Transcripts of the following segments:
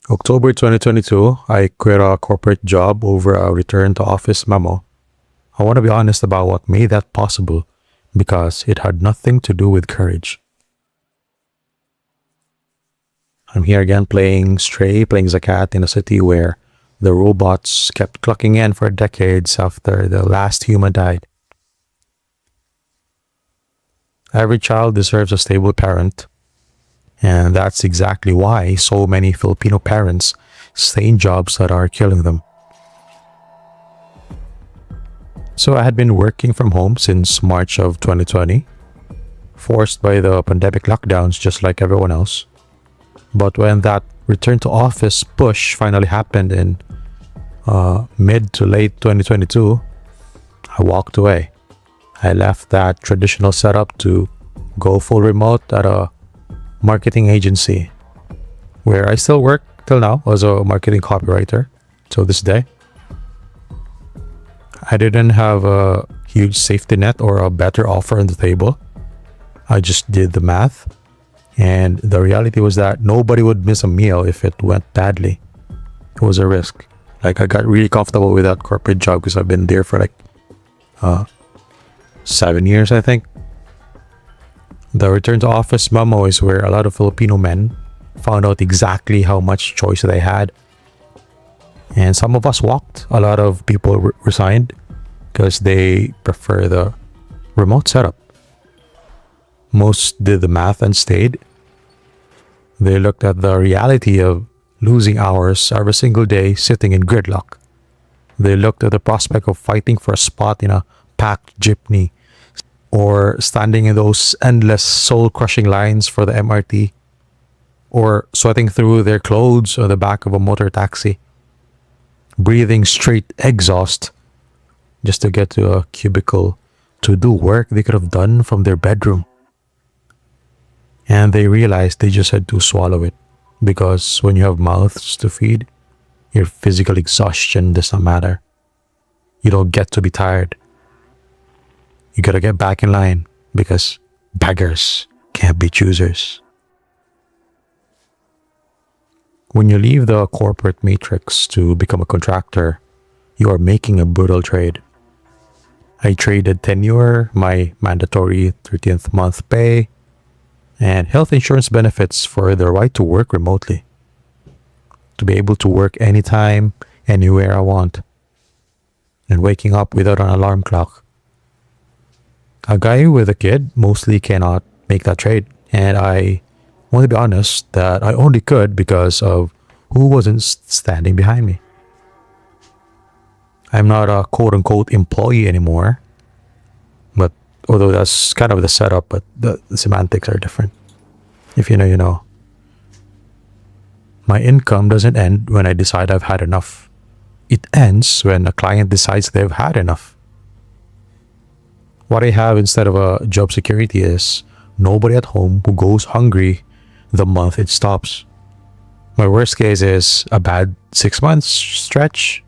October 2022, I quit a corporate job over a return to office memo. I want to be honest about what made that possible because it had nothing to do with courage. I'm here again playing Stray, playing as a cat in a city where the robots kept clocking in for decades after the last human died. Every child deserves a stable parent, and that's exactly why so many Filipino parents stay in jobs that are killing them. So I had been working from home since March of 2020, forced by the pandemic lockdowns just like everyone else. But when that return to office push finally happened in mid to late 2022, I walked away. I left that traditional setup to go full remote at a marketing agency where I still work till now as a marketing copywriter till this day. I didn't have a huge safety net or a better offer on the table. I just did the math, and the reality was that nobody would miss a meal if it went badly. It was a risk. Like, I got really comfortable with that corporate job because I've been there for like 7 years, I think. The return to office memo is where a lot of Filipino men found out exactly how much choice they had. And some of us walked. A lot of people resigned because they prefer the remote setup. Most did the math and stayed. They looked at the reality of losing hours every single day sitting in gridlock. They looked at the prospect of fighting for a spot in a packed jeepney or standing in those endless soul-crushing lines for the MRT, or sweating through their clothes on the back of a motor taxi, breathing straight exhaust just to get to a cubicle to do work they could have done from their bedroom. And they realized they just had to swallow it, because when you have mouths to feed, your physical exhaustion does not matter. You don't get to be tired. You gotta get back in line because beggars can't be choosers. When you leave the corporate matrix to become a contractor, you are making a brutal trade. I traded tenure, my mandatory 13th month pay, and health insurance benefits for the right to work remotely. To be able to work anytime, anywhere I want, and waking up without an alarm clock. A guy with a kid mostly cannot make that trade, and I want to be honest that I only could because of who wasn't standing behind me. I'm not a quote-unquote employee anymore, but although that's kind of the setup, but the semantics are different. If you know, you know. My income doesn't end when I decide I've had enough. It ends when a client decides they've had enough. What I have instead of a job security is nobody at home who goes hungry the month it stops. My worst case is a bad 6 months stretch.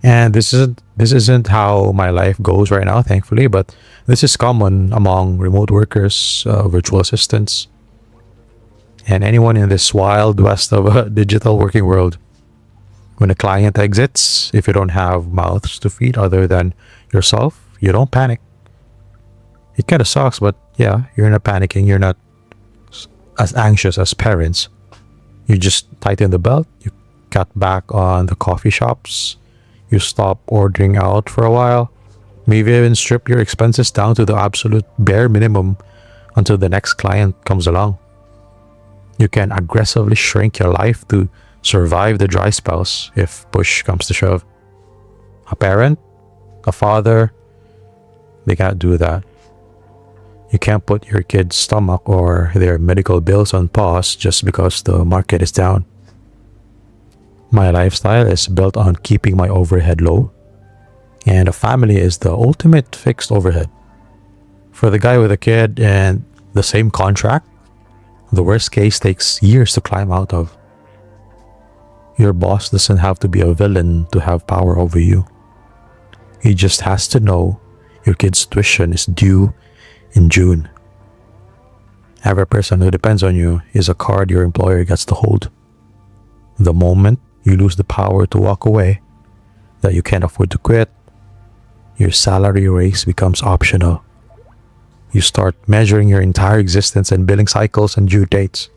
And this isn't how my life goes right now, thankfully, but this is common among remote workers, virtual assistants, and anyone in this wild west of a digital working world. When a client exits, if you don't have mouths to feed other than yourself, you don't panic. It kind of sucks, but yeah, you're not panicking. You're not as anxious as parents. You just tighten the belt. You cut back on the coffee shops. You stop ordering out for a while. Maybe even strip your expenses down to the absolute bare minimum until the next client comes along. You can aggressively shrink your life to survive the dry spells if push comes to shove. A parent, a father, they can't do that. You can't put your kid's stomach or their medical bills on pause just because the market is down. My lifestyle is built on keeping my overhead low, and a family is the ultimate fixed overhead. For the guy with a kid and the same contract, the worst case takes years to climb out of. Your boss doesn't have to be a villain to have power over you. He just has to know your kid's tuition is due in June. Every person who depends on you is a card your employer gets to hold. The moment you lose the power to walk away, that you can't afford to quit, your salary raise becomes optional. You start measuring your entire existence in billing cycles and due dates.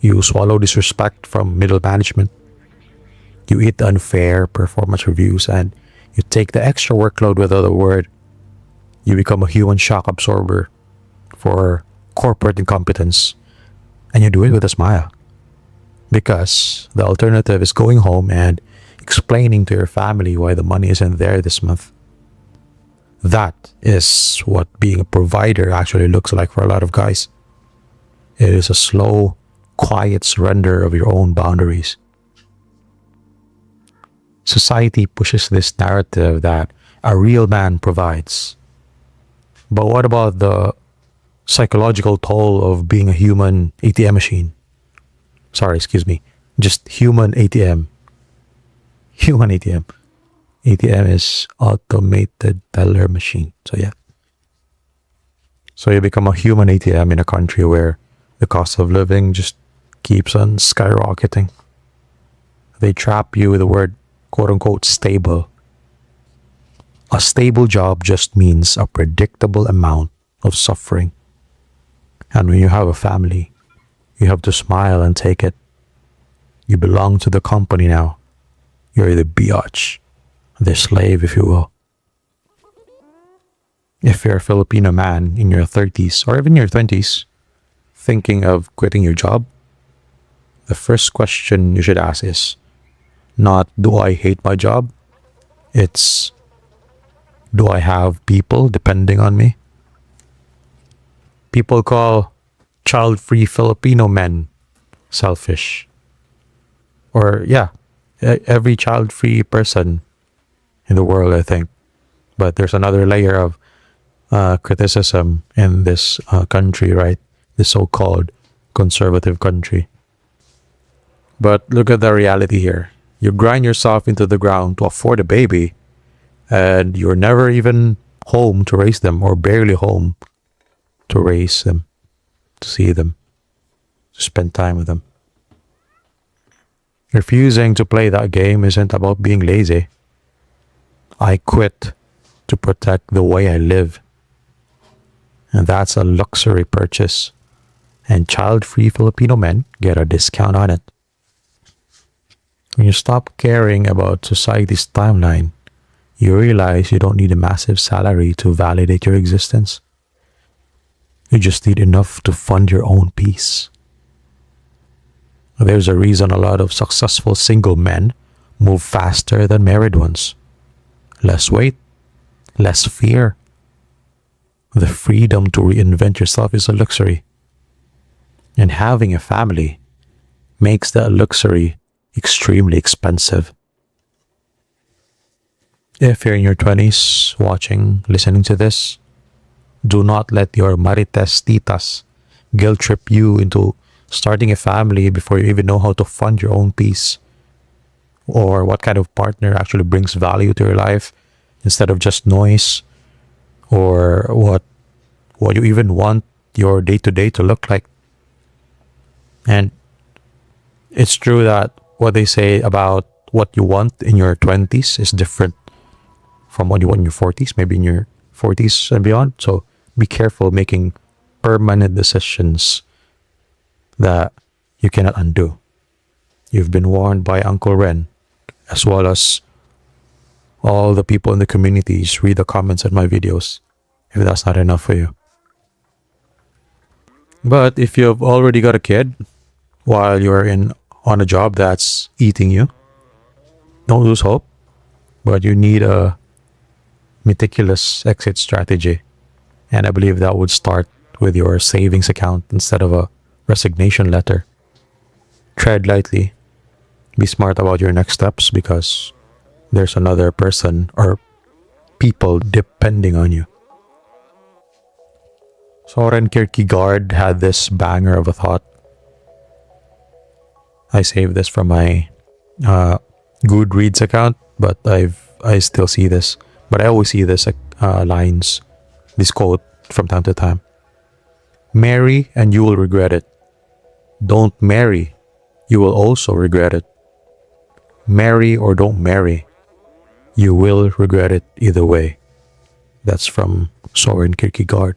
You swallow disrespect from middle management. You eat the unfair performance reviews, and you take the extra workload without a word. You become a human shock absorber for corporate incompetence, and you do it with a smile. Because the alternative is going home and explaining to your family why the money isn't there this month. That is what being a provider actually looks like for a lot of guys. It is a slow, quiet surrender of your own boundaries. Society pushes this narrative that a real man provides. But what about the psychological toll of being a human ATM machine? Sorry, excuse me. Just human ATM. Human ATM. ATM is automated teller machine. So yeah. So you become a human ATM in a country where the cost of living just keeps on skyrocketing. They trap you with the word quote unquote stable. A stable job just means a predictable amount of suffering. And when you have a family, you have to smile and take it. You belong to the company now. You're the biatch, the slave, if you will. If you're a Filipino man in your 30s or even your 20s, thinking of quitting your job, the first question you should ask is not, do I hate my job? It's, do I have people depending on me? People call child-free Filipino men selfish. Or, yeah, every child-free person in the world, I think. But there's another layer of criticism in this country, right? The so-called conservative country. But look at the reality here. You grind yourself into the ground to afford a baby, and you're never even home to raise them, or barely home to raise them, to see them, to spend time with them. Refusing to play that game isn't about being lazy. I quit to protect the way I live. And that's a luxury purchase. And child-free Filipino men get a discount on it. When you stop caring about society's timeline, you realize you don't need a massive salary to validate your existence. You just need enough to fund your own peace. There's a reason a lot of successful single men move faster than married ones. Less weight, less fear. The freedom to reinvent yourself is a luxury. And having a family makes that luxury extremely expensive. If you're in your 20s watching, listening to this, do not let your marites titas guilt trip you into starting a family before you even know how to fund your own peace, or what kind of partner actually brings value to your life instead of just noise, or what you even want your day-to-day to look like. And it's true that what they say about what you want in your 20s is different from what you want in your 40s, maybe in your 40s and beyond. So be careful making permanent decisions that you cannot undo. You've been warned by Uncle Ren, as well as all the people in the communities. Read the comments on my videos if that's not enough for you. But if you've already got a kid while you're on a job that's eating you, don't lose hope, but you need a meticulous exit strategy. And I believe that would start with your savings account instead of a resignation letter. Tread lightly. Be smart about your next steps, because there's another person or people depending on you. Soren Kierkegaard had this banger of a thought. I saved this from my Goodreads account, but I still see this. But I always see this lines, this quote from time to time. Marry and you will regret it. Don't marry you will also regret it. Marry or don't marry, you will regret it either way. That's from Soren Kierkegaard.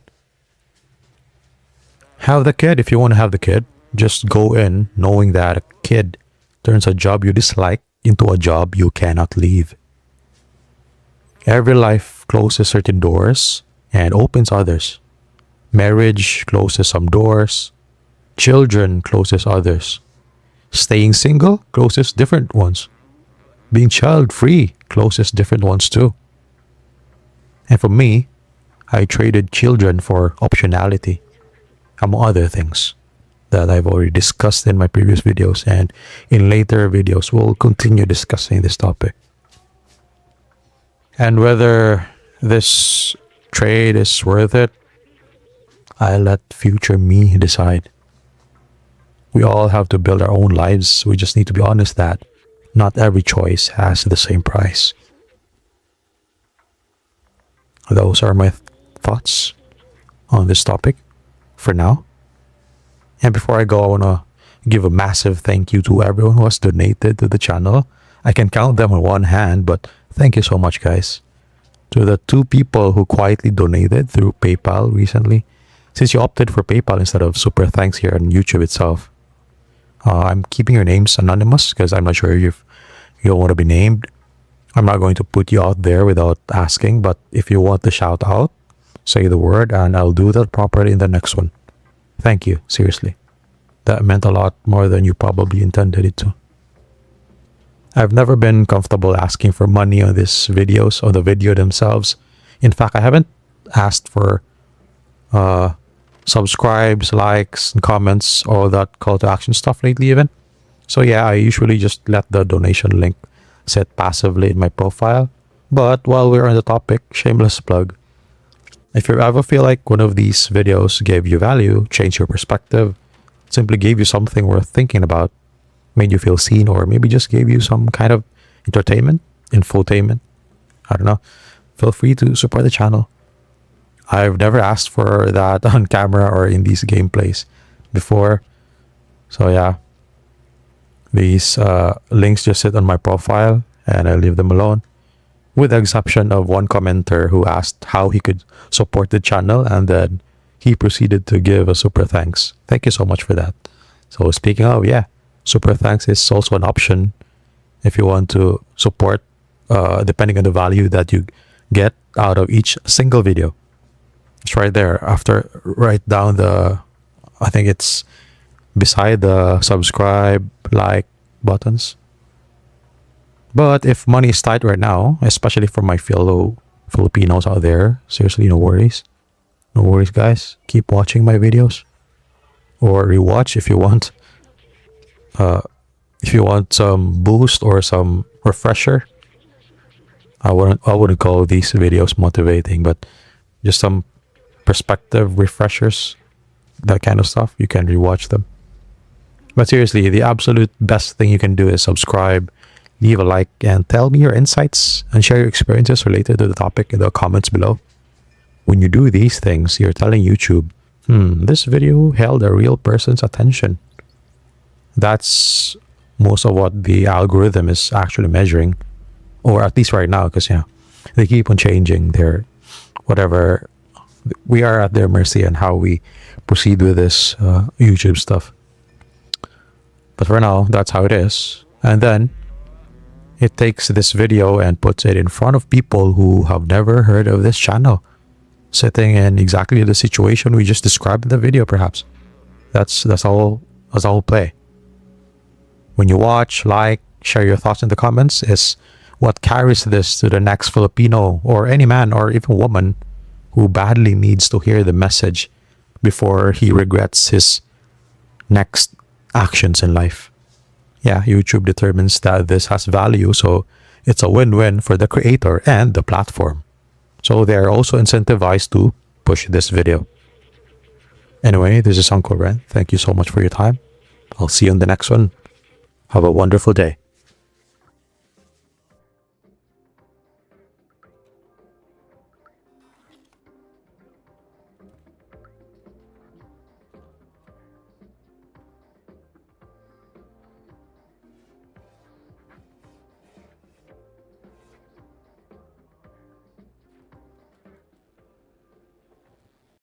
Have the kid if you want to have the kid. Just go in knowing that a kid turns a job you dislike into a job you cannot leave. Every life closes certain doors and opens others. Marriage closes some doors. Children closes others. Staying single closes different ones. Being child free closes different ones too. And for me, I traded children for optionality, among other things that I've already discussed in my previous videos, and in later videos we'll continue discussing this topic. And whether this trade is worth it, I let future me decide. We all have to build our own lives. We just need to be honest that not every choice has the same price. Those are my thoughts on this topic for now. And before I go, I want to give a massive thank you to everyone who has donated to the channel. I can count them on one hand, but thank you so much, guys. To the 2 people who quietly donated through PayPal recently, since you opted for PayPal instead of super thanks here on YouTube itself, I'm keeping your names anonymous because I'm not sure if you don't want to be named. I'm not going to put you out there without asking, but if you want to shout out, say the word and I'll do that properly in the next one. Thank you, seriously. That meant a lot more than you probably intended it to. I've never been comfortable asking for money on these videos or the video themselves. In fact, I haven't asked for subscribes, likes, and comments, all that call to action stuff lately even. So yeah, I usually just let the donation link sit passively in my profile. But while we're on the topic, shameless plug. If you ever feel like one of these videos gave you value, changed your perspective, simply gave you something worth thinking about, made you feel seen, or maybe just gave you some kind of entertainment, infotainment, I don't know, feel free to support the channel. I've never asked for that on camera or in these gameplays before. So yeah, these links just sit on my profile and I leave them alone. With the exception of one commenter who asked how he could support the channel, and then he proceeded to give a super thanks. Thank you so much for that. So speaking of, yeah, super thanks is also an option if you want to support depending on the value that you get out of each single video. It's right there. After, write down the, I think it's beside the subscribe, like buttons. But if money is tight right now, especially for my fellow Filipinos out there, seriously, no worries. No worries, guys. Keep watching my videos. Or rewatch if you want. If you want some boost or some refresher. I wouldn't call these videos motivating, but just some perspective refreshers, that kind of stuff. You can rewatch them. But seriously, the absolute best thing you can do is subscribe, leave a like, and tell me your insights and share your experiences related to the topic in the comments below. When you do these things, you're telling YouTube, this video held a real person's attention. That's most of what the algorithm is actually measuring, or at least right now, because they keep on changing their whatever. We are at their mercy and how we proceed with this YouTube stuff. But for now, that's how it is. And then it takes this video and puts it in front of people who have never heard of this channel, sitting in exactly the situation we just described in the video, perhaps. That's all play. When you watch, like, share your thoughts in the comments is what carries this to the next Filipino or any man or even woman who badly needs to hear the message before he regrets his next actions in life. Yeah, YouTube determines that this has value, so it's a win-win for the creator and the platform. So they're also incentivized to push this video. Anyway, this is Uncle Ren. Thank you so much for your time. I'll see you in the next one. Have a wonderful day.